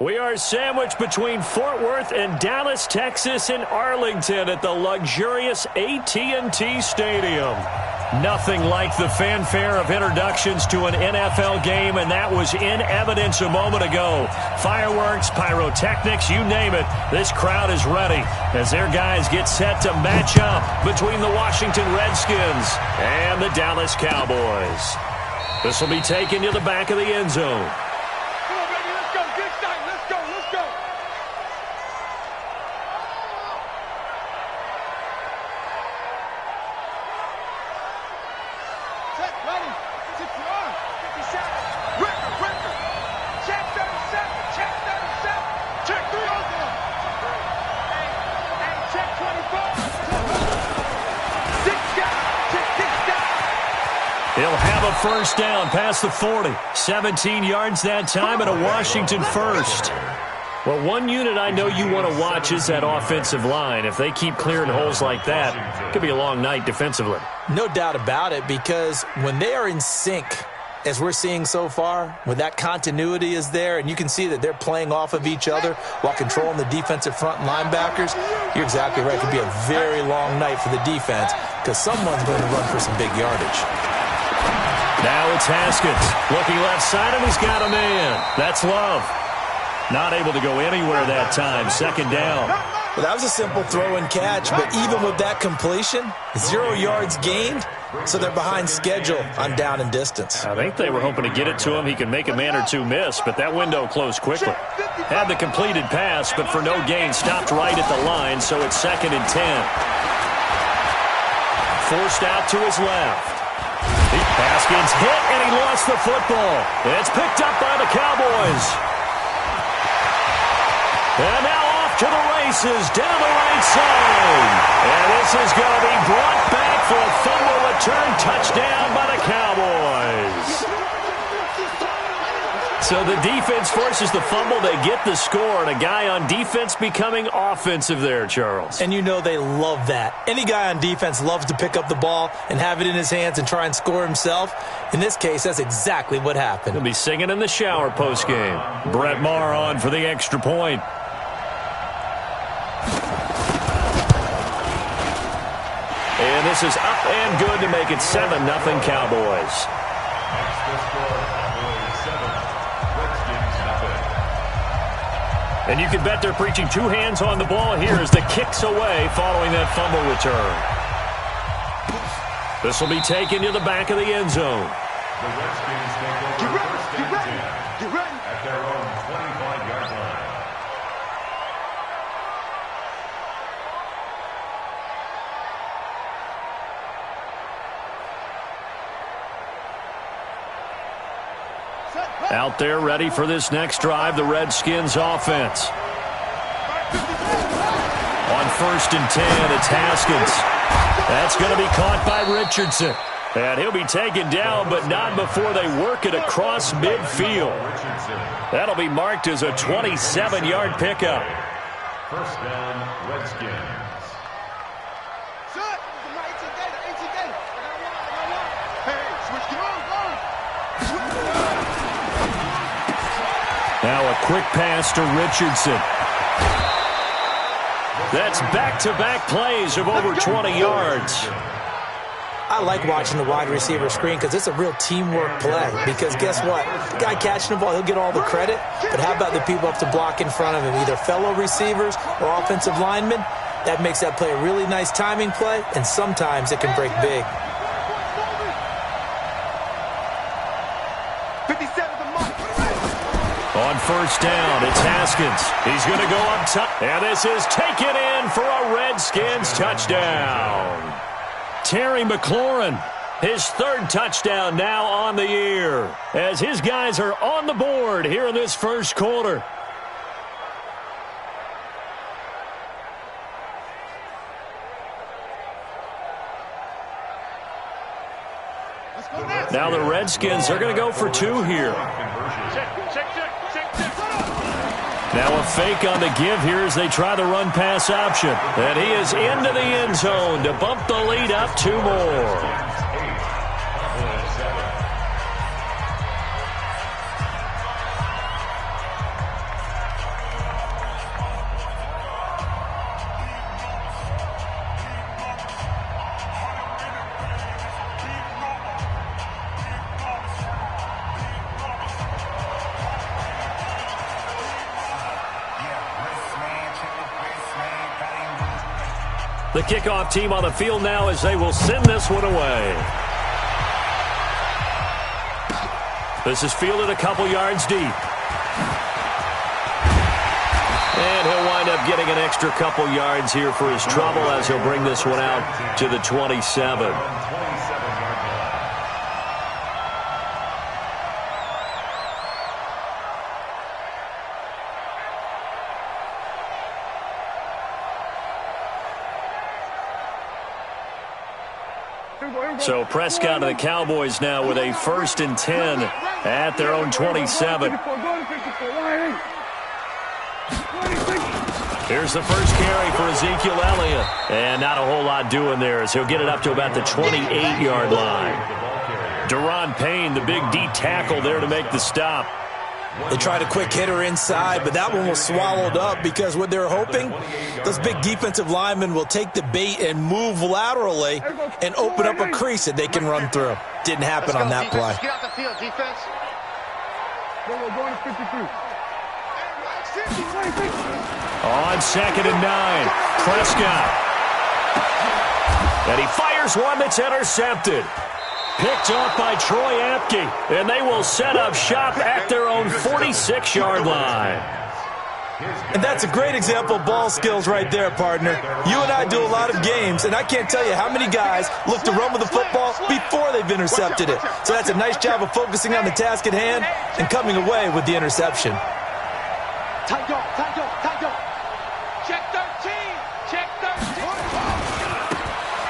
We are sandwiched between Fort Worth and Dallas, Texas in Arlington at the luxurious AT&T Stadium. Nothing like the fanfare of introductions to an NFL game, and that was in evidence a moment ago. Fireworks, pyrotechnics, you name it. This crowd is ready as their guys get set to match up between the Washington Redskins and the Dallas Cowboys. This will be taken to the back of the end zone. He'll have a first down past the 40. 17 yards that time and a Washington first. Well, one unit I know you want to watch is that offensive line. If they keep clearing holes like that, it could be a long night defensively. No doubt about it, because when they are in sync, as we're seeing so far, when that continuity is there and you can see that they're playing off of each other while controlling the defensive front linebackers, you're exactly right. It could be a very long night for the defense because someone's going to run for some big yardage. Now it's Haskins. Looking left side, and he's got a man. That's Love. Not able to go anywhere that time. Second down. Well, that was a simple throw and catch, but even with that completion, 0 yards gained, so they're behind schedule on down and distance. I think they were hoping to get it to him. He could make a man or two miss, but that window closed quickly. Had the completed pass, but for no gain, stopped right at the line, so it's 2nd and 10. Forced out to his left. Haskins hit, and he lost the football. It's picked up by the Cowboys. And now off to the races down the right side. And this is going to be brought back for a fumble return touchdown by the Cowboys. So the defense forces the fumble. They get the score, and a guy on defense becoming offensive there, Charles. And you know they love that. Any guy on defense loves to pick up the ball and have it in his hands and try and score himself. In this case, that's exactly what happened. He'll be singing in the shower postgame. Brett Maher on for the extra point. And this is up and good to make it 7-0 Cowboys. And you can bet they're preaching two hands on the ball here as the kick's away following that fumble return. This will be taken to the back of the end zone. The Redskins take over first and 10 at their own 25-yard line. Out there ready for this next drive, the Redskins offense. On 1st and 10, it's Haskins. That's going to be caught by Richardson. And he'll be taken down, but not before they work it across midfield. That'll be marked as a 27-yard pickup. First down, Redskins. Now a quick pass to Richardson. That's back-to-back plays of over 20 yards. I like watching the wide receiver screen because it's a real teamwork play. Because guess what? The guy catching the ball, he'll get all the credit. But how about the people up to block in front of him, either fellow receivers or offensive linemen? That makes that play a really nice timing play, and sometimes it can break big. On 1st down, it's Haskins. He's going to go up top. And this is taken in for a Redskins touchdown. Terry McLaurin, his 3rd touchdown now on the year, as his guys are on the board here in this first quarter. Now the Redskins are going to go for 2 here. Now a fake on the give here as they try the run-pass option. And he is into the end zone to bump the lead up 2 more. The kickoff team on the field now as they will send this one away. This is fielded a couple yards deep. And he'll wind up getting an extra couple yards here for his trouble as he'll bring this one out to the 27. So Prescott and the Cowboys now with a 1st and 10 at their own 27. Here's the first carry for Ezekiel Elliott. And not a whole lot doing there as he'll get it up to about the 28-yard line. Daron Payne, the big D tackle there to make the stop. They tried a quick hitter inside, but that one was swallowed up because what they're hoping, those big defensive linemen will take the bait and move laterally and open up a crease that they can run through. Didn't happen on that play. Get out the field, defense. On 2nd and 9, Prescott. And he fires one that's intercepted. Picked off by Troy Apke, and they will set up shop at their own 46-yard line. And that's a great example of ball skills right there, partner. You and I do a lot of games, and I can't tell you how many guys look to run with the football before they've intercepted it. So that's a nice job of focusing on the task at hand and coming away with the interception. Tight go, tight go, tight go. Check 13, check 13.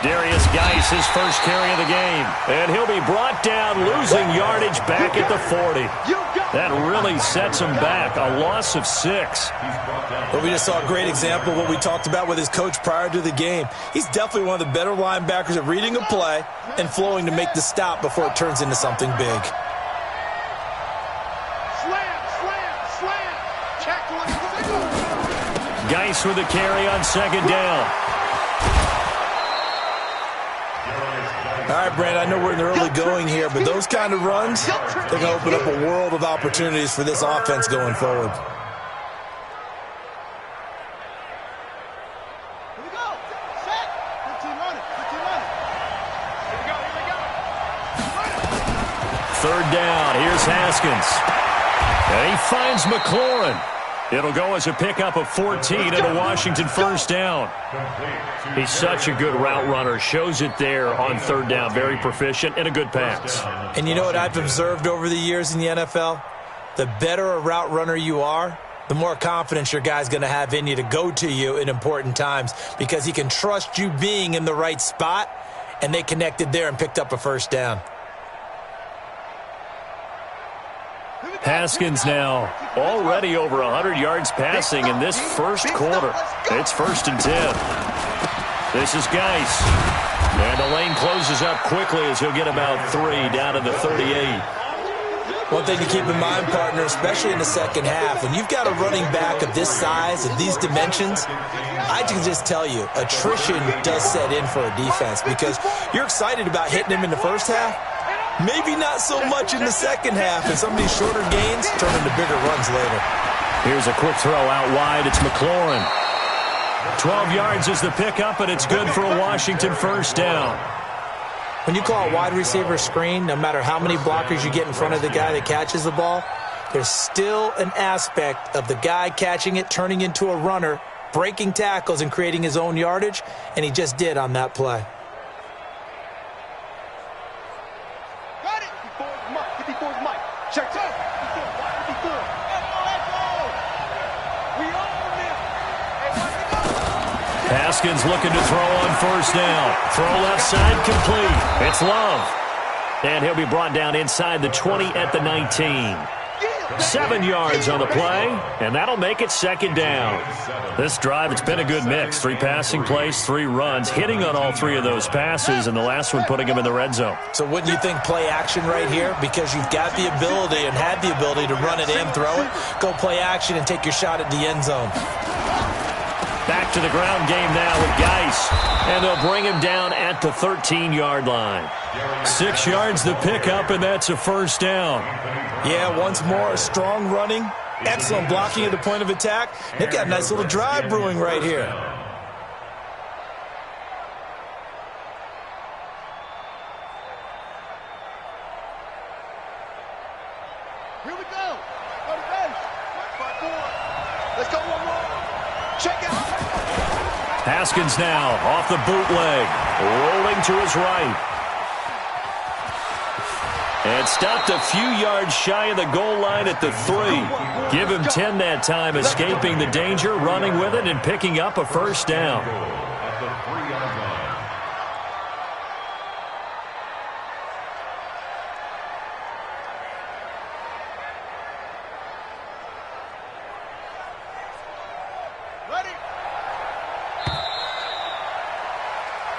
Darius Geis, his first carry of the game. And he'll be brought down, losing yardage back at the 40. That really sets him back. A loss of 6. Well, we just saw a great example of what we talked about with his coach prior to the game. He's definitely one of the better linebackers at reading a play and flowing to make the stop before it turns into something big. Geis with a carry on 2nd down. All right, Brand, I know we're in the early going here, but those kind of runs, they're going to open up a world of opportunities for this offense going forward. Here we go. Set. 15 running. 15 running. Here we go. Here we go. 3rd down. Here's Haskins. And he finds McLaurin. It'll go as a pickup of 14 and a Washington 1st down. He's such a good route runner. Shows it there on 3rd down. Very proficient and a good pass. And you know what I've observed over the years in the NFL? The better a route runner you are, the more confidence your guy's going to have in you to go to you in important times because he can trust you being in the right spot, and they connected there and picked up a 1st down. Haskins now already over 100 yards passing in this first quarter. It's 1st and 10. This is Geis. And the lane closes up quickly as he'll get about 3 down to the 38. One thing to keep in mind, partner, especially in the second half, when you've got a running back of this size, of these dimensions, I can just tell you, attrition does set in for a defense because you're excited about hitting him in the first half. Maybe not so much in the second half, and some of these shorter gains turn into bigger runs later. Here's a quick throw out wide. It's McLaurin. 12 yards is the pickup, and it's good for a Washington 1st down. When you call a wide receiver screen, no matter how many blockers you get in front of the guy that catches the ball, there's still an aspect of the guy catching it, turning into a runner, breaking tackles and creating his own yardage, and he just did on that play. Check 2. Haskins looking to throw on 1st down. Throw left side complete. It's Love. And he'll be brought down inside the 20 at the 19. 7 yards on the play, and that'll make it 2nd down. This drive, it's been a good mix. 3 passing plays, 3 runs, hitting on all 3 of those passes, and the last one putting him in the red zone. So wouldn't you think play action right here? Because you've got the ability and had the ability to run it and throw it. Go play action and take your shot at the end zone. Back to the ground game now with Geis, and they'll bring him down at the 13-yard line. 6 yards the pickup, and that's a 1st down. Yeah, once more, strong running, excellent blocking at the point of attack. They've got a nice little drive brewing right here. Let's go one more. Check it out. Haskins now off the bootleg, rolling to his right. And stopped a few yards shy of the goal line at the 3. Give him 10 that time, escaping the danger, running with it, and picking up a first down. At the 3-yard line.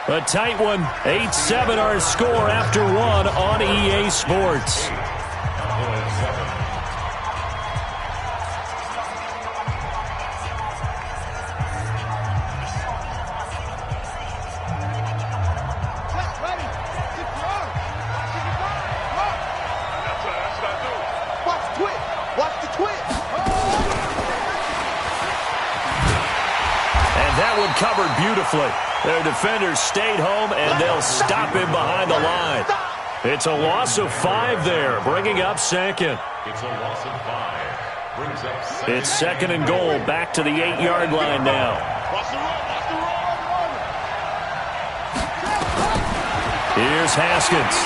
A tight one. 8-7 our score after one on EA Sports. Watch the twist. And that one covered beautifully. Their defenders stayed home, and they'll stop him behind the line. It's a loss of 5 there, bringing up second. It's a loss of 5. Brings up second. It's second and goal, back to the 8-yard line now. Here's Haskins.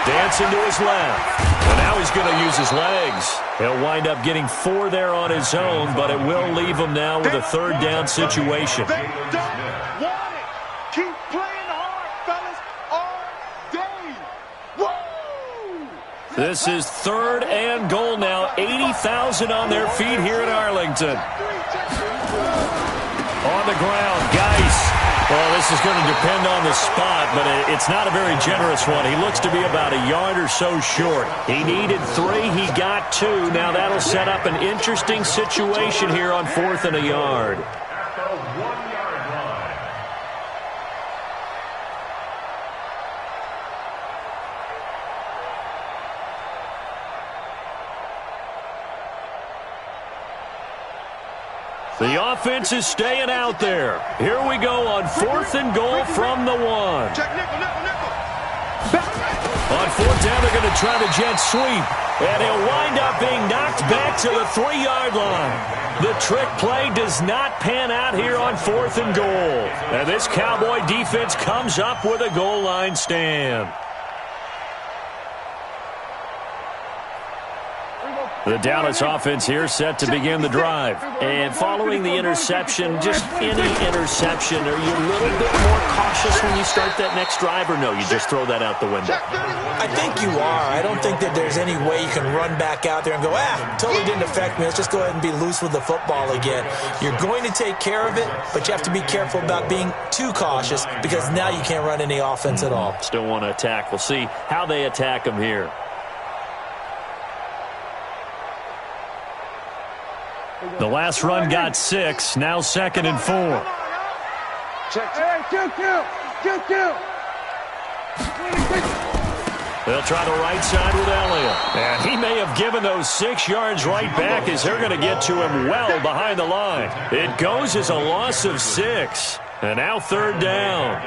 Dancing to his left. And now he's going to use his legs. He'll wind up getting 4 there on his own, but it will leave him now with a third down situation. They don't want it. Keep playing hard, fellas, all day. Woo! This is third and goal now. 80,000 on their feet here in Arlington. On the ground, Geis. Well, this is going to depend on the spot, but it's not a very generous one. He looks to be about a yard or so short. He needed 3. He got 2. Now that'll set up an interesting situation here on 4th and a yard. At the 1-yard line. The offense is staying out there. Here we go on 4th and goal from the 1. Check nickel. On 4th down, they're going to try the jet sweep. And he'll wind up being knocked back to the 3-yard line. The trick play does not pan out here on 4th and goal. And this Cowboy defense comes up with a goal line stand. The Dallas offense here set to begin the drive. And following the interception, just any interception, are you a little bit more cautious when you start that next drive, or no, you just throw that out the window? I think you are. I don't think that there's any way you can run back out there and go, totally didn't affect me. Let's just go ahead and be loose with the football again. You're going to take care of it, but you have to be careful about being too cautious because now you can't run any offense at all. Still want to attack. We'll see how they attack them here. The last run got 6. Now 2nd and 4. Check. Hey, Q. They'll try the right side with Elliott. And he may have given those 6 yards right back as they're going to get to him well behind the line. It goes as a loss of 6. And now 3rd down.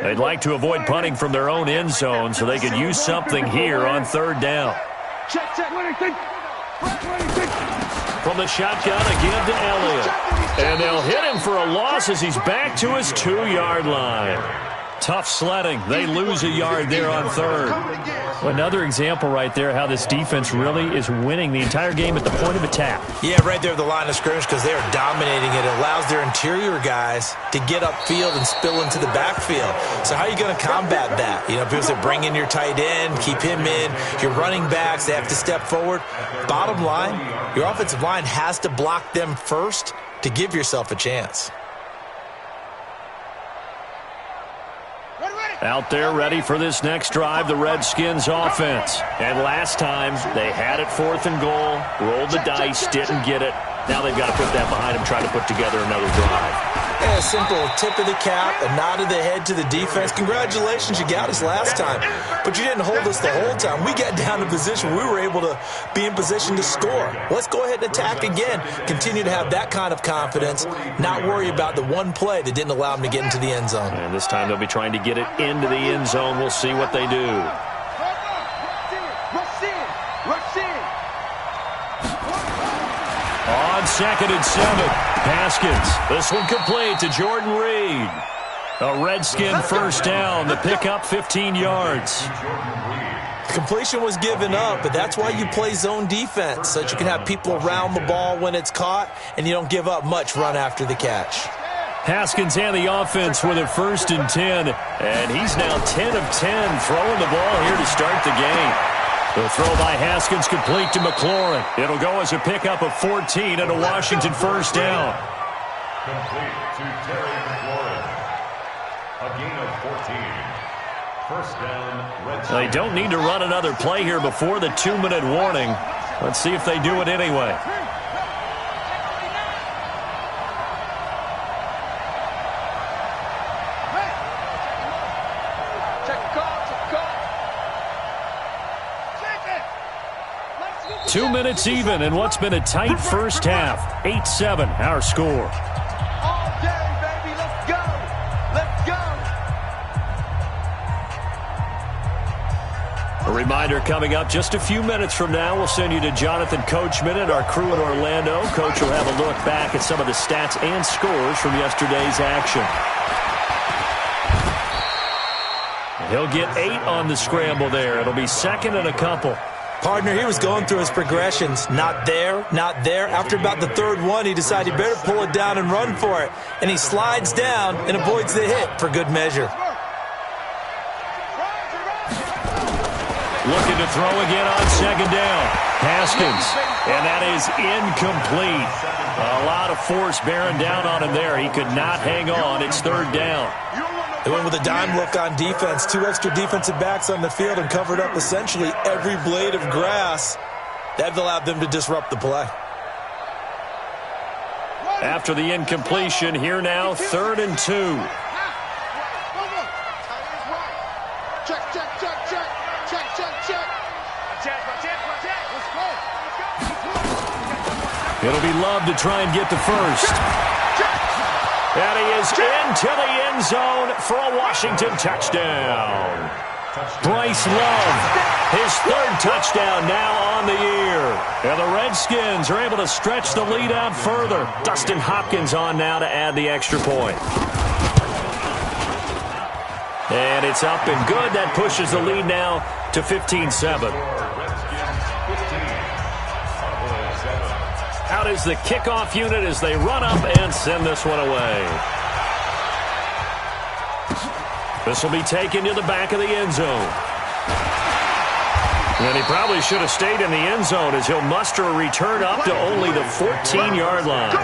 They'd like to avoid punting from their own end zone so they could use something here on 3rd down. From the shotgun again to Elliott. And they'll hit him for a loss as he's back to his 2-yard line. Tough sledding. They lose a yard there on 3rd. Another example right there how this defense really is winning the entire game at the point of attack. Yeah, right there at the line of scrimmage because they are dominating it. It allows their interior guys to get upfield and spill into the backfield. So how are you going to combat that? You know, people say bring in your tight end, keep him in. Your running backs, they have to step forward. Bottom line, your offensive line has to block them first to give yourself a chance. Out there ready for this next drive, the Redskins offense. And last time, they had it 4th and goal, rolled the dice, didn't get it. Now they've got to put that behind them, try to put together another drive. Yeah, a simple tip of the cap, a nod of the head to the defense. Congratulations, you got us last time. But you didn't hold us the whole time. We got down to position. We were able to be in position to score. Let's go ahead and attack again. Continue to have that kind of confidence, not worry about the one play that didn't allow them to get into the end zone. And this time they'll be trying to get it into the end zone. We'll see what they do. on 2nd and 7. Haskins. This one complete to Jordan Reed. A Redskin first down. The pickup 15 yards. Completion was given up, but that's why you play zone defense, so that you can have people around the ball when it's caught, and you don't give up much run after the catch. Haskins and the offense with a 1st and 10, and he's now 10 of 10 throwing the ball here to start the game. The throw by Haskins complete to McLaurin. It'll go as a pickup of 14 and a Washington first down. Complete to Terry McLaurin. A gain of 14. First down, Red Sox. They don't need to run another play here before the 2-minute warning. Let's see if they do it anyway. Check 2 minutes even in what's been a tight first half. 8-7 our score. All day, baby. Let's go. Let's go. A reminder coming up just a few minutes from now, we'll send you to Jonathan Coachman and our crew in Orlando. Coach will have a look back at some of the stats and scores from yesterday's action. He'll get 8 on the scramble there. It'll be 2nd and a couple. Partner, he was going through his progressions. Not there, not there. After about the 3rd one, he decided he better pull it down and run for it. And he slides down and avoids the hit for good measure. Looking to throw again on 2nd down. Haskins, and that is incomplete. A lot of force bearing down on him there. He could not hang on. It's 3rd down. They went with a dime look on defense. 2 extra defensive backs on the field and covered up essentially every blade of grass. That allowed them to disrupt the play. After the incompletion, here now, 3rd and 2. Check, check, check, check. Check, check, check. It'll be Love to try and get the first. And he is into the end zone for a Washington touchdown. Bryce Love, his 3rd touchdown now on the year. And the Redskins are able to stretch the lead out further. Dustin Hopkins on now to add the extra point. And it's up and good. That pushes the lead now to 15-7. Out is the kickoff unit as they run up and send this one away. This will be taken to the back of the end zone. And he probably should have stayed in the end zone as he'll muster a return up to only the 14-yard line.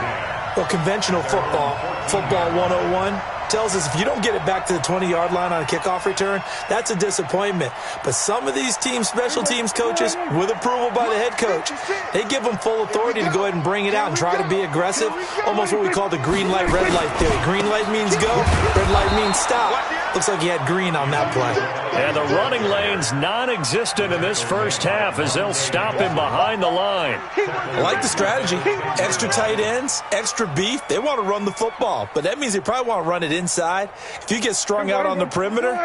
Well, conventional football 101, tells us if you don't get it back to the 20-yard line on a kickoff return, that's a disappointment. But some of these teams, special teams coaches, with approval by the head coach, they give them full authority to go ahead and bring it out and try to be aggressive, almost what we call the green light, red light theory. Green light means go, red light means stop. Looks like he had green on that play. And the running lane's non-existent in this first half as they'll stop him behind the line. I like the strategy. Extra tight ends, extra beef. They want to run the football, but that means they probably want to run it inside. If you get strung out on the perimeter,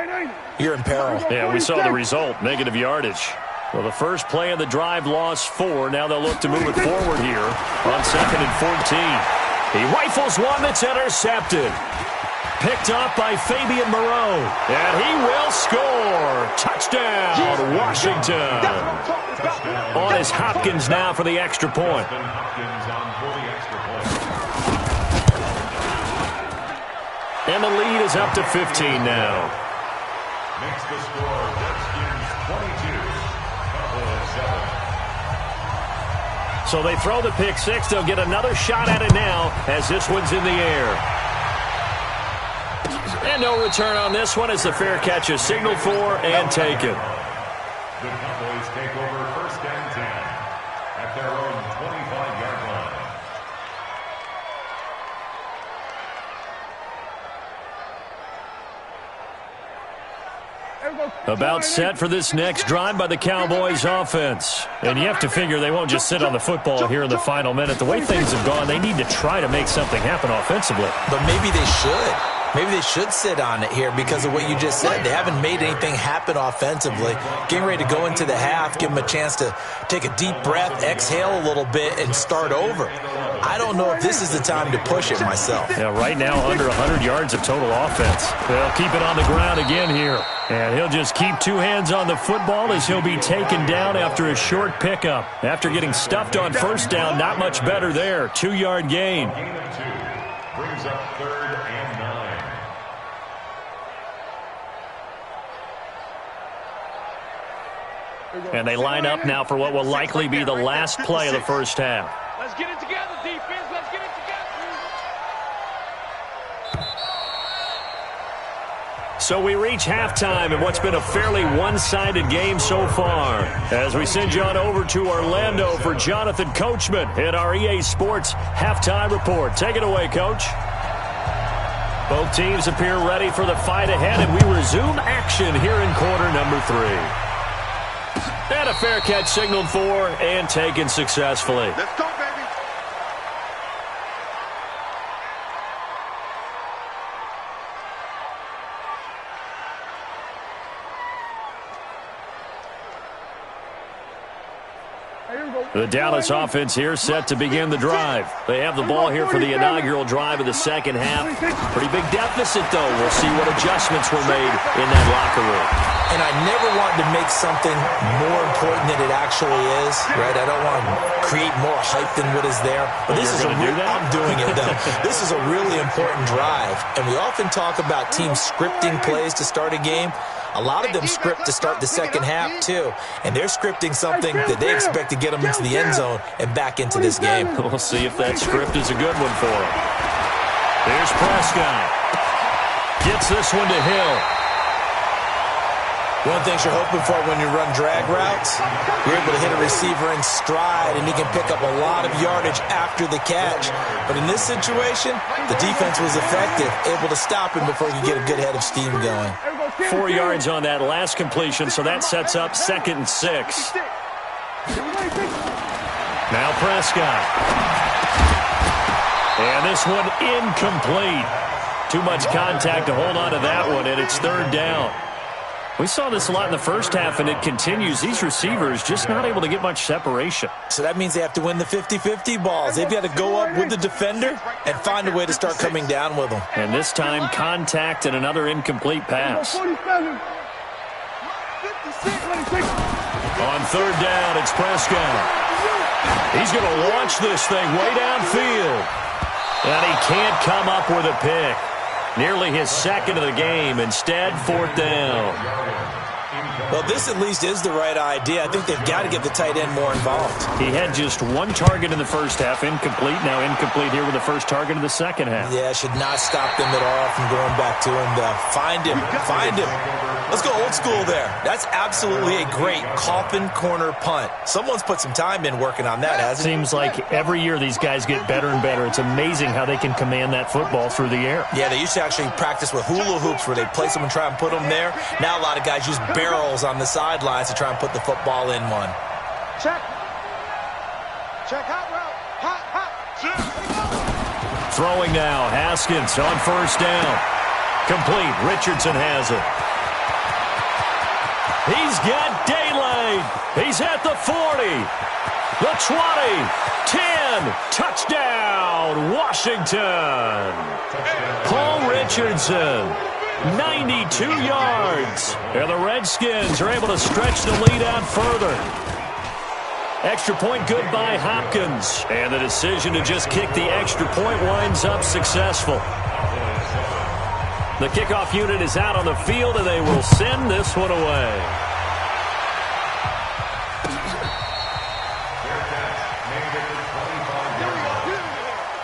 you're in peril. Yeah, we saw the result, negative yardage. Well, the first play of the drive lost 4. Now they'll look to move it forward here on 2nd and 14. He rifles one that's intercepted. Picked up by Fabian Moreau. And he will score. Touchdown, Washington. On is Hopkins now for the extra point. And the lead is up to 15 now. Makes the score Redskins 22, Cowboys 7. So they throw the pick six. They'll get another shot at it now as this one's in the air. And no return on this one as the fair catch is signaled for and taken. The Cowboys take over 1st and 10 at their own 25-yard line. About set for this next drive by the Cowboys offense. And you have to figure they won't just sit on the football here in the final minute. The way things have gone, they need to try to make something happen offensively. But maybe they should. Maybe they should sit on it here because of what you just said. They haven't made anything happen offensively. Getting ready to go into the half, give them a chance to take a deep breath, exhale a little bit, and start over. I don't know if this is the time to push it myself. Yeah, right now under 100 yards of total offense. They'll keep it on the ground again here. And he'll just keep two hands on the football as he'll be taken down after a short pickup. After getting stuffed on first down, not much better there. 2-yard gain. Gain of 2 brings up 3rd and 9. And they line up now for what will likely be the last play of the first half. Let's get it together, defense. Let's get it together. So we reach halftime in what's been a fairly one-sided game so far. As we send you on over to Orlando for Jonathan Coachman at our EA Sports Halftime Report. Take it away, Coach. Both teams appear ready for the fight ahead, and we resume action here in quarter number 3. And a fair catch signaled for and taken successfully. Let's go, baby. The Dallas offense here set to begin the drive. They have the ball here for the inaugural drive of the second half. Pretty big deficit, though. We'll see what adjustments were made in that locker room. And I never wanted to make something more important than it actually is, right? I don't want to create more hype than what is there. But this is I'm doing it, though. This is a really important drive. And we often talk about teams scripting plays to start a game. A lot of them script to start the second half, too. And they're scripting something that they expect to get them into the end zone and back into this game. We'll see if that script is a good one for them. Here's Prescott. Gets this one to Hill. One thing you're hoping for when you run drag routes, you're able to hit a receiver in stride, and he can pick up a lot of yardage after the catch. But in this situation, the defense was effective, able to stop him before he could get a good head of steam going. 4 yards on that last completion, so that sets up 2nd and 6. Now Prescott. And this one incomplete. Too much contact to hold on to that one, and it's 3rd down. We saw this a lot in the first half, and it continues. These receivers just not able to get much separation. So that means they have to win the 50-50 balls. They've got to go up with the defender and find a way to start coming down with them. And this time, contact and another incomplete pass. On 3rd down, it's Prescott. He's going to launch this thing way downfield. And he can't come up with a pick. Nearly his 2nd of the game. Instead, 4th down. Well, this at least is the right idea. I think they've got to get the tight end more involved. He had just 1 target in the first half, incomplete. Now incomplete here with the first target of the second half. Yeah, should not stop them at all from going back to him. Find him. Find him. Let's go old school there. That's absolutely a great coffin corner punt. Someone's put some time in working on that, hasn't it? Seems like every year these guys get better and better. It's amazing how they can command that football through the air. Yeah, they used to actually practice with hula hoops where they place them and try and put them there. Now a lot of guys use barrels on the sidelines to try and put the football in one. Check. Check hot route. Hot. Check. Throwing now, Haskins on 1st down. Complete. Richardson has it. He's got daylight. He's at the 40, the 20, 10. Touchdown, Washington. Paul Richardson, 92 yards. And the Redskins are able to stretch the lead out further. Extra point good by Hopkins. And the decision to just kick the extra point winds up successful. The kickoff unit is out on the field, and they will send this one away.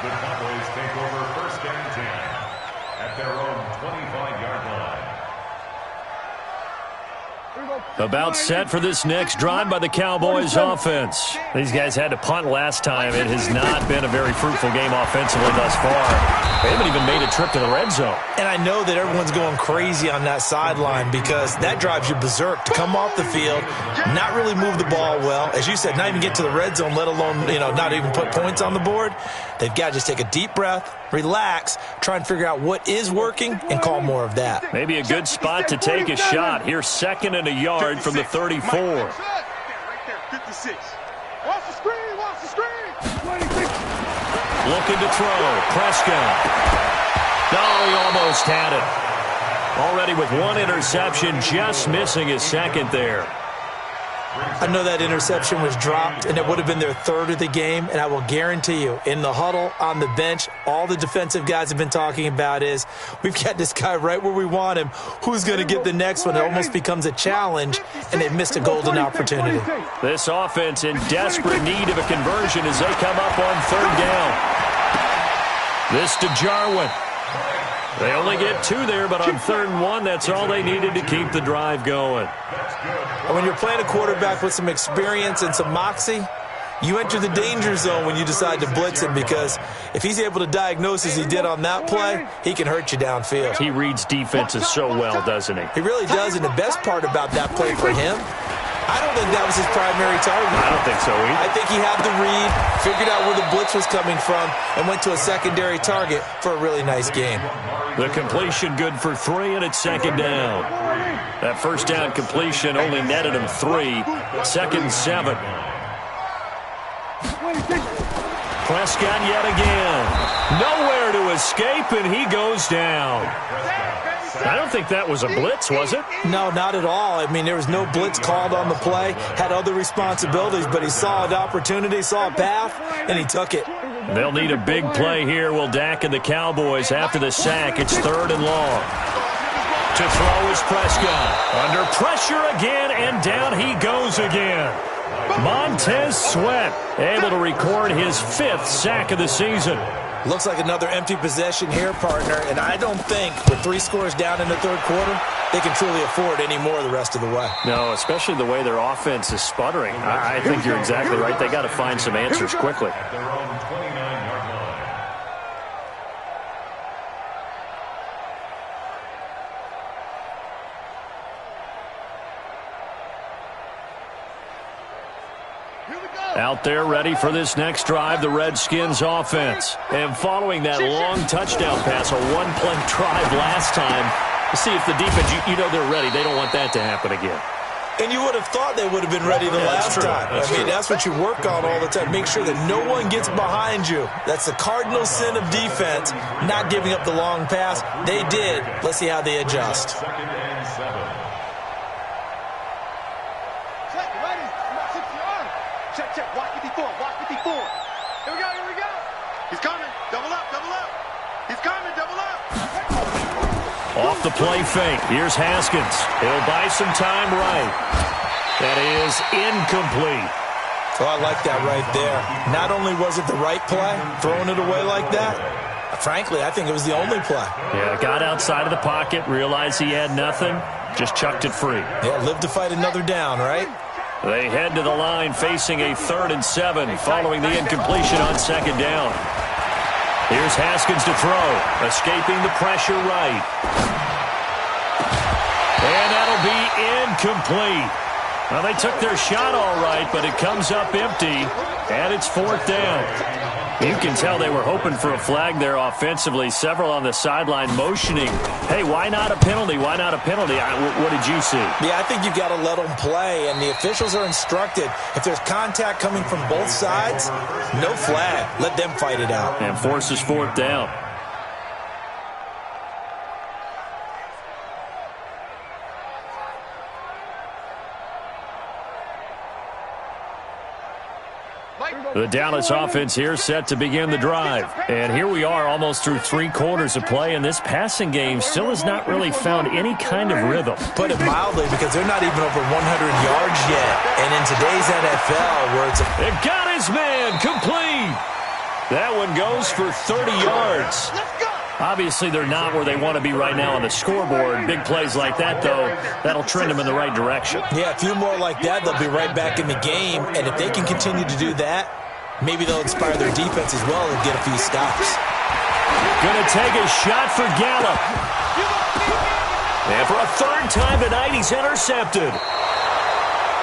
The Cowboys take over 1st and 10 at their own 25-yard line. About set for this next drive by the Cowboys offense. These guys had to punt last time. It has not been a very fruitful game offensively thus far. They haven't even made a trip to the red zone. And I know that everyone's going crazy on that sideline because that drives you berserk to come off the field, not really move the ball well. As you said, not even get to the red zone, let alone, not even put points on the board. They've got to just take a deep breath, relax, try and figure out what is working, and call more of that. Maybe a good spot to take a shot. Here's 2nd and a yard from the 34. Right there, 56. Watch the screen, watch the screen. 26. Looking to throw. Prescott. No, he almost had it. Already with one interception, just missing his second there. I know that interception was dropped, and it would have been their third of the game, and I will guarantee you, in the huddle, on the bench, all the defensive guys have been talking about is, we've got this guy right where we want him. Who's going to get the next one? It almost becomes a challenge, and they've missed a golden opportunity. This offense in desperate need of a conversion as they come up on third down. This to Jarwin. They only get two there, but on 3rd and 1, that's all they needed to keep the drive going. And when you're playing a quarterback with some experience and some moxie, you enter the danger zone when you decide to blitz him, because if he's able to diagnose as he did on that play, he can hurt you downfield. He reads defenses so well, doesn't he? He really does, and the best part about that play for him, I don't think that was his primary target. I don't think so either. I think he had the read, figured out where the blitz was coming from, and went to a secondary target for a really nice game. The completion good for 3, and it's 2nd down. That first down completion only netted him 3. 2nd and 7. Prescott yet again. Nowhere to escape, and he goes down. I don't think that was a blitz, was it? No, not at all. I mean, there was no blitz called on the play. Had other responsibilities, but he saw an opportunity, saw a path, and he took it. They'll need a big play here, will Dak and the Cowboys after the sack. It's 3rd and long. To throw is Prescott. Under pressure again, and down he goes again. Montez Sweat able to record his 5th sack of the season. Looks like another empty possession here, partner, and I don't think with 3 scores down in the 3rd quarter, they can truly afford any more the rest of the way. No, especially the way their offense is sputtering. I think you're exactly right. They got to find some answers quickly. At their own 29-yard line. Out there ready for this next drive, the Redskins offense. And following that long touchdown pass, a one-play drive last time, to see if the defense, you know they're ready. They don't want that to happen again. And you would have thought they would have been ready the last time. I mean, that's what you work on all the time. Make sure that no one gets behind you. That's the cardinal sin of defense, not giving up the long pass. They did. Let's see how they adjust. 2nd and 7. Check. Watch 54. Here we go. He's coming. Double up. He's coming. Double up. Off the play fake. Here's Haskins. He'll buy some time right. That is incomplete. Oh, I like that right there. Not only was it the right play, throwing it away like that, frankly, I think it was the only play. Yeah, got outside of the pocket, realized he had nothing, just chucked it free. Yeah, live to fight another down, right? They head to the line facing a 3rd and 7 following the incompletion on 2nd down. Here's Haskins to throw, escaping the pressure right. And that'll be incomplete. Well, they took their shot all right, but it comes up empty, and it's 4th down. You can tell they were hoping for a flag there offensively. Several on the sideline motioning, hey, why not a penalty? Why not a penalty? What did you see? Yeah, I think you've got to let them play, and the officials are instructed. If there's contact coming from both sides, no flag. Let them fight it out. And forces 4th down. The Dallas offense here set to begin the drive. And here we are almost through 3 quarters of play, and this passing game still has not really found any kind of rhythm. Put it mildly, because they're not even over 100 yards yet. And in today's NFL, where it's It got his man complete. That one goes for 30 yards. Obviously, they're not where they want to be right now on the scoreboard. Big plays like that, though, that'll trend them in the right direction. Yeah, a few more like that, they'll be right back in the game. And if they can continue to do that, maybe they'll inspire their defense as well and get a few stops. Gonna take a shot for Gallup. And for a 3rd time tonight, he's intercepted.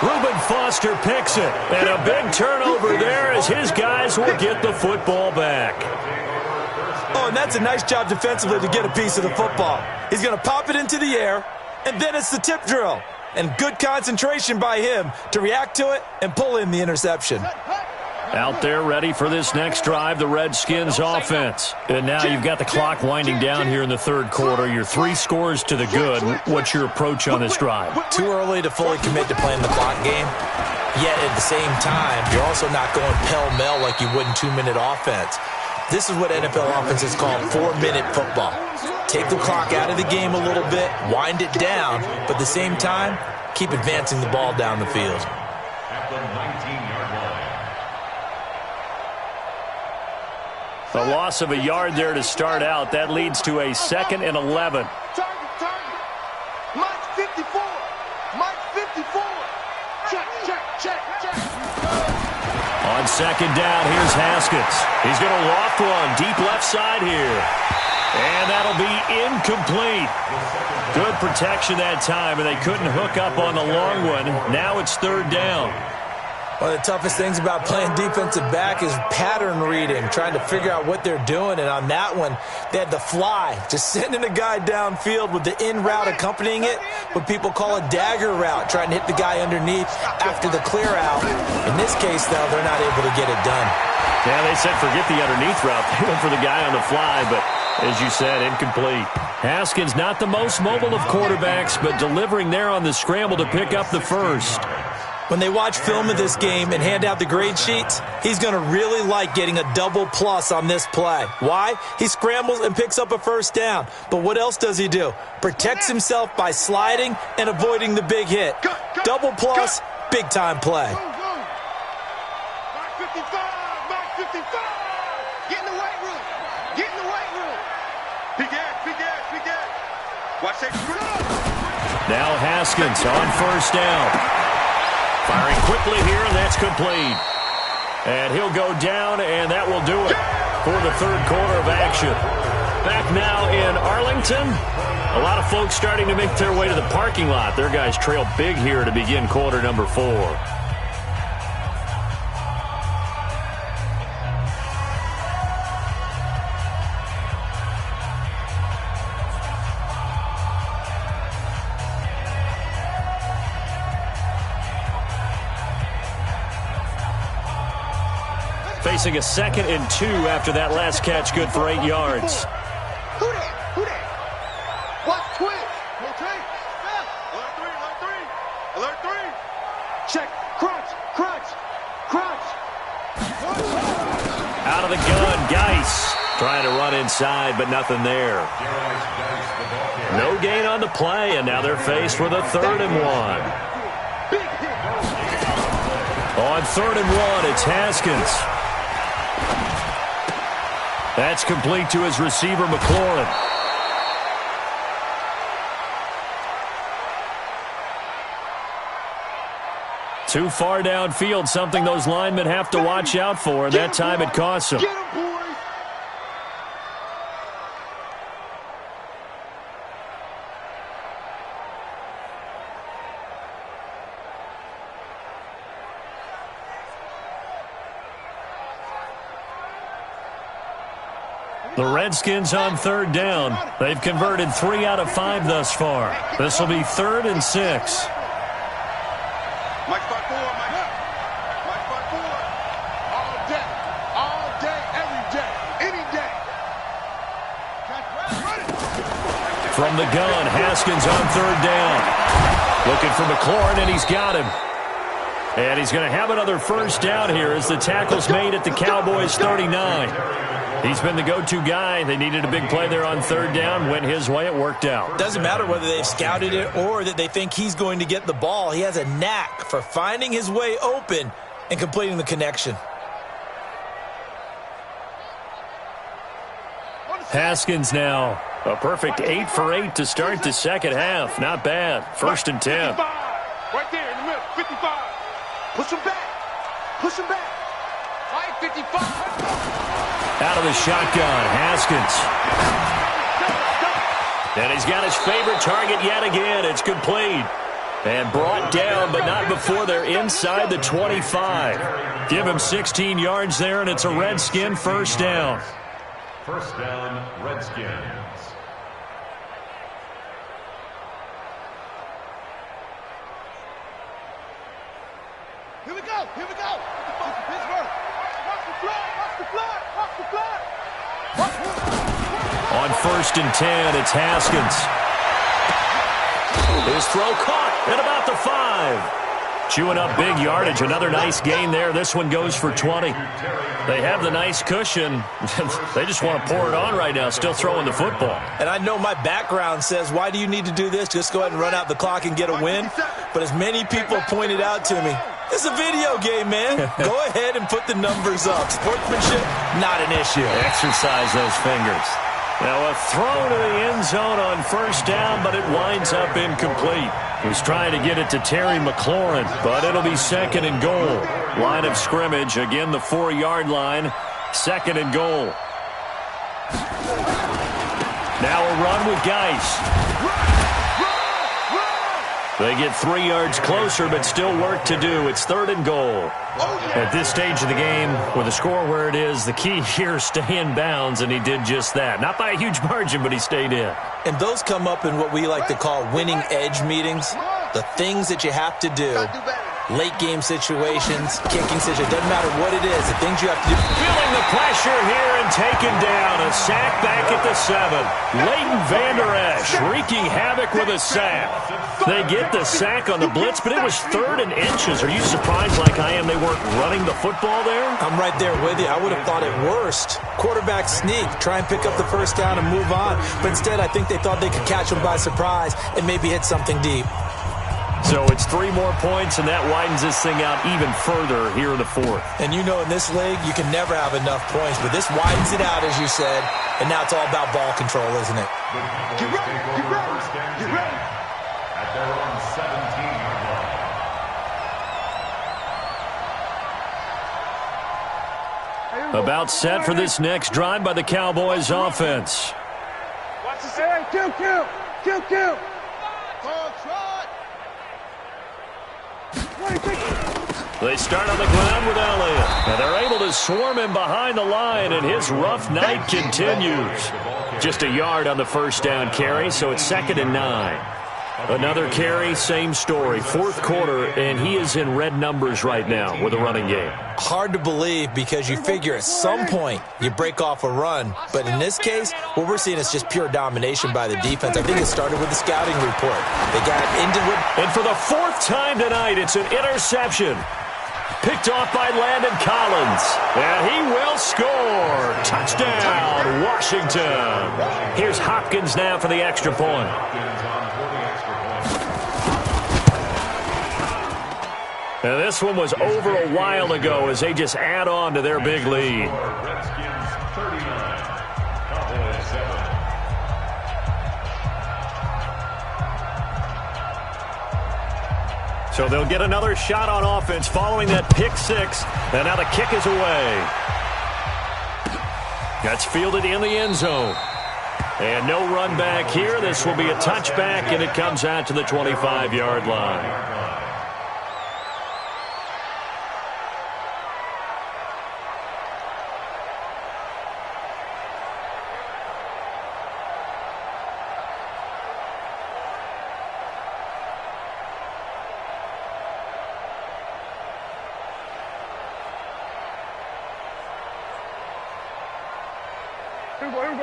Reuben Foster picks it. And a big turnover there as his guys will get the football back. Oh, and that's a nice job defensively to get a piece of the football. He's going to pop it into the air, and then it's the tip drill. And good concentration by him to react to it and pull in the interception. Out there ready for this next drive, the Redskins offense. And now you've got the clock winding down here in the third quarter. You're 3 scores to the good. What's your approach on this drive? Too early to fully commit to playing the clock game. Yet at the same time, you're also not going pell-mell like you would in 2-minute offense. This is what NFL offenses call 4-minute football. Take the clock out of the game a little bit, wind it down, but at the same time, keep advancing the ball down the field. At the 19-yard line. The loss of a yard there to start out. That leads to a 2nd and 11. Target. Mike 54. Mike 54. Check. On 2nd down, here's Haskins. He's going to loft one deep left side here. And that'll be incomplete. Good protection that time, and they couldn't hook up on the long one. Now it's 3rd down. One of the toughest things about playing defensive back is pattern reading, trying to figure out what they're doing. And on that one, they had the fly, just sending a guy downfield with the in route accompanying it, what people call a dagger route, trying to hit the guy underneath after the clear out. In this case, though, they're not able to get it done. Yeah, they said forget the underneath route. They went for the guy on the fly, but as you said, incomplete. Haskins not the most mobile of quarterbacks, but delivering there on the scramble to pick up the first. When they watch film of this game and hand out the grade sheets, he's going to really like getting a double plus on this play. Why? He scrambles and picks up a first down. But what else does he do? Protects himself by sliding and avoiding the big hit. Double plus, big-time play. Mike 55. Get in the weight room. Big ass. Watch that. Now Haskins on 1st down. Firing quickly here, and that's complete. And he'll go down, and that will do it for the 3rd quarter of action. Back now in Arlington. A lot of folks starting to make their way to the parking lot. Their guys trail big here to begin quarter number 4. Facing a 2nd and 2 after that last catch, good for 8 yards. Who that? Watch twist. Okay. Alert 3. Check. Crunch. Out of the gun, Geis trying to run inside, but nothing there. No gain on the play, and now they're faced with a 3rd and 1. On 3rd and 1, it's Haskins. That's complete to his receiver, McLaurin. Too far downfield, something those linemen have to watch out for, and that time it costs them. The Redskins on 3rd down. They've converted 3 out of 5 thus far. This will be 3rd and 6. Mike spot 4, Mike spot 4. All day, every day, any day. From the gun, Haskins on 3rd down. Looking for McLaurin, and he's got him. And he's going to have another first down here as the tackle's made at the Cowboys' 39. He's been the go-to guy. They needed a big play there on 3rd down. Went his way. It worked out. Doesn't matter whether they've scouted it or that they think he's going to get the ball. He has a knack for finding his way open and completing the connection. Haskins now. A perfect 8 for 8 to start the second half. Not bad. 1st and 10. Right there in the middle. 55. Push him back. Mike 55. Out of the shotgun, Haskins. And he's got his favorite target yet again. It's complete. And brought down, but not before they're inside the 25. Give him 16 yards there, and it's a Redskin first down. First down, Redskins. Here we go. Pittsburgh. On 1st and 10, it's Haskins. His throw caught at about the 5. Chewing up big yardage. Another nice gain there. This one goes for 20. They have the nice cushion. They just want to pour it on right now, still throwing the football. And I know my background says, why do you need to do this? Just go ahead and run out the clock and get a win. But as many people pointed out to me, it's a video game, man. Go ahead and put the numbers up. Sportsmanship, not an issue. Exercise those fingers. Now a throw to the end zone on 1st down, but it winds up incomplete. He's trying to get it to Terry McLaurin, but it'll be 2nd and goal. Line of scrimmage, again the 4-yard line, 2nd and goal. Now a run with Geis. They get 3 yards closer, but still work to do. It's 3rd and goal. At this stage of the game, with the score where it is, the key here is stay in bounds, and he did just that. Not by a huge margin, but he stayed in. And those come up in what we like to call winning edge meetings. The things that you have to do. Late game situations, kicking situations, doesn't matter what it is, the things you have to do. Feeling the pressure here and taken down. A sack back at the 7. Leighton Vander Esch wreaking havoc with a sack. They get the sack on the blitz, but it was 3rd and inches. Are you surprised like I am they weren't running the football there? I'm right there with you. I would have thought at worst. Quarterback sneak, try and pick up the 1st down and move on. But instead, I think they thought they could catch him by surprise and maybe hit something deep. So it's 3 more points, and that widens this thing out even further here in the 4th. And you know in this league, you can never have enough points, but this widens it out, as you said, and now it's all about ball control, isn't it? Get ready, get ready, get ready. At their own 17-yard line. About set for this next drive by the Cowboys offense. Watch this. Hey, kill. They start on the ground with Elliott. And they're able to swarm him behind the line, and his rough night continues. Just a yard on the 1st down carry, so it's 2nd and 9. Another carry, same story. 4th quarter, and he is in red numbers right now with a running game. Hard to believe because you figure at some point you break off a run. But in this case, what we're seeing is just pure domination by the defense. I think it started with the scouting report. They got into it. And for the 4th time tonight, it's an interception. Picked off by Landon Collins. And he will score. Touchdown, Washington. Here's Hopkins now for the extra point. And this one was over a while ago as they just add on to their big lead. Redskins 39, Cowboys 7. So they'll get another shot on offense following that pick 6. And now the kick is away. That's fielded in the end zone. And no run back here. This will be a touchback, and it comes out to the 25-yard line.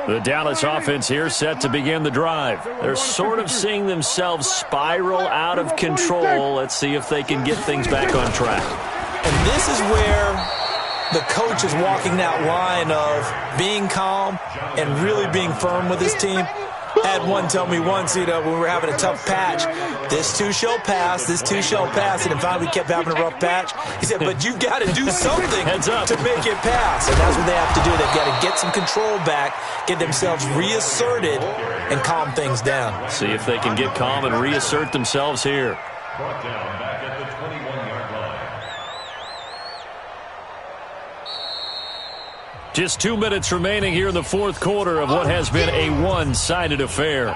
The Dallas offense here set to begin the drive. They're sort of seeing themselves spiral out of control. Let's see if they can get things back on track. And this is where the coach is walking that line of being calm and really being firm with his team. I had one tell me once, when we were having a tough patch, this too shall pass, this too shall pass, and then finally we kept having a rough patch. He said, but you've got to do something to make it pass. And that's what they have to do. They've got to get some control back, get themselves reasserted, and calm things down. See if they can get calm and reassert themselves here. Brought down back at the 21-yard line. Just 2 minutes remaining here in the 4th quarter of what has been a one-sided affair.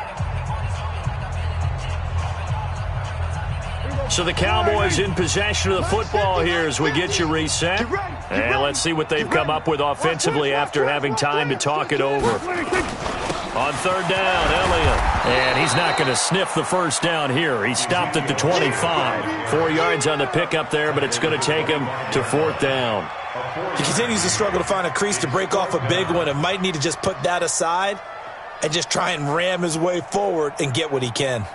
So the Cowboys in possession of the football here as we get you reset. And let's see what they've come up with offensively after having time to talk it over. On 3rd down, Elliott. And he's not going to sniff the 1st down here. He stopped at the 25. 4 yards on the pickup there, but it's going to take him to 4th down. He continues to struggle to find a crease to break off a big one and might need to just put that aside and just try and ram his way forward and get what he can.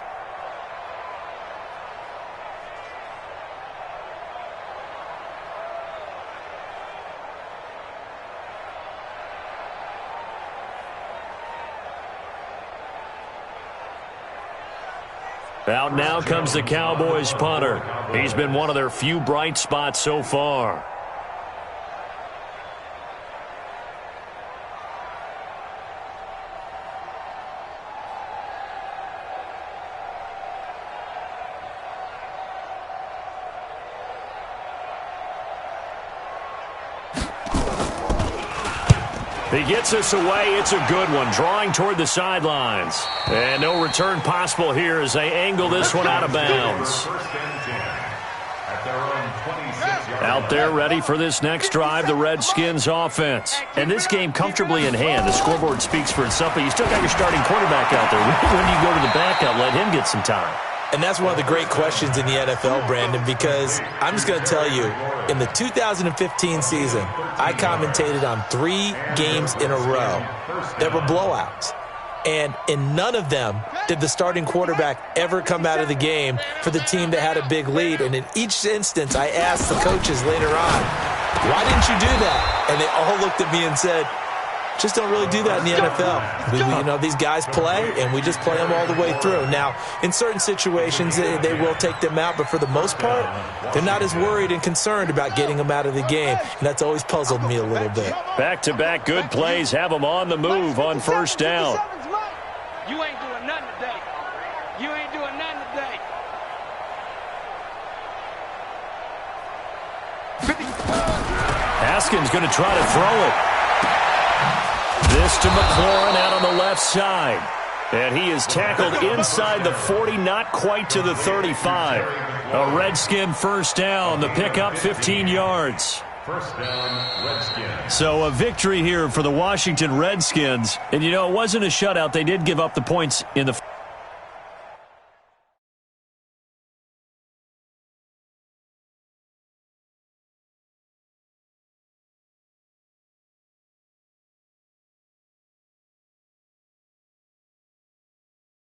Out now comes the Cowboys punter. He's been one of their few bright spots so far. He gets us away. It's a good one, drawing toward the sidelines. And no return possible here as they angle this one out of bounds. Out there ready for this next drive, the Redskins offense. And this game comfortably in hand. The scoreboard speaks for itself, but you still got your starting quarterback out there. When you go to the backup, let him get some time. And that's one of the great questions in the NFL, Brandon, because I'm just going to tell you, in the 2015 season, I commentated on 3 games in a row that were blowouts. And in none of them did the starting quarterback ever come out of the game for the team that had a big lead. And in each instance, I asked the coaches later on, why didn't you do that? And they all looked at me and said, just don't really do that in the NFL. These guys play, and we just play them all the way through. Now, in certain situations, they will take them out, but for the most part, they're not as worried and concerned about getting them out of the game, and that's always puzzled me a little bit. Back-to-back good plays have them on the move on first down. You ain't doing nothing today. You ain't doing nothing today. Haskins going to try to throw it. This to McLaurin out on the left side. And he is tackled inside the 40, not quite to the 35. A Redskin first down. The pickup 15 yards. First down, Redskins. So a victory here for the Washington Redskins. And, it wasn't a shutout. They did give up the points in the